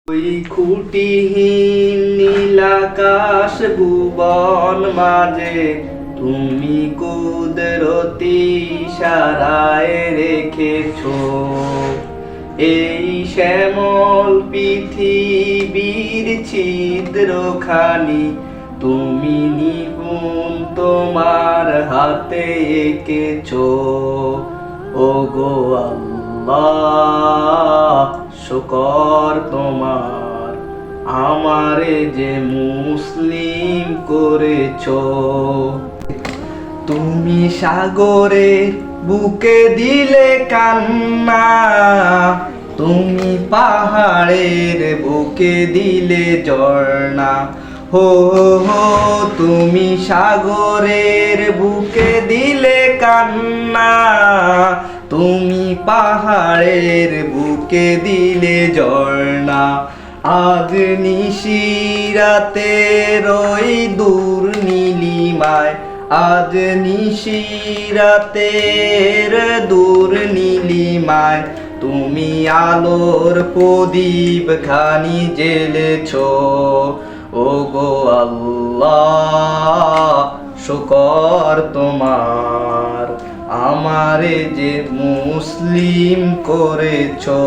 ওই খুঁটিহীন নীলাকাশ ভুবন মাঝে তুমি কুদরতি ইশারায় রেখেছো এই শ্যামল পৃথিবীর ছিদ্রখানি তুমি নিপুণ তোমার হাতে এঁকেছো। ওগো আল্লাহ শুকর তোমার, আমারে যে মুসলিম করেছো। তুমি সাগরের বুকে দিলে কান্না, তুমি পাহাড়ের বুকে দিলে ঝর্ণা। হো হো তুমি সাগরের বুকে দিলে কান্না, তুমি পাহাড়ের বুকে দিলে ঝর্ণা। আজ নিশিরাতে রই দূর নীলিমায়, আজ নিশিরাতের দূর নীলিমায় তুমি আলোর প্রদীপ খানি জ্বেলেছো। ওগো আল্লাহ শুকর তোমার, আমারে যে মুসলিম করেছো।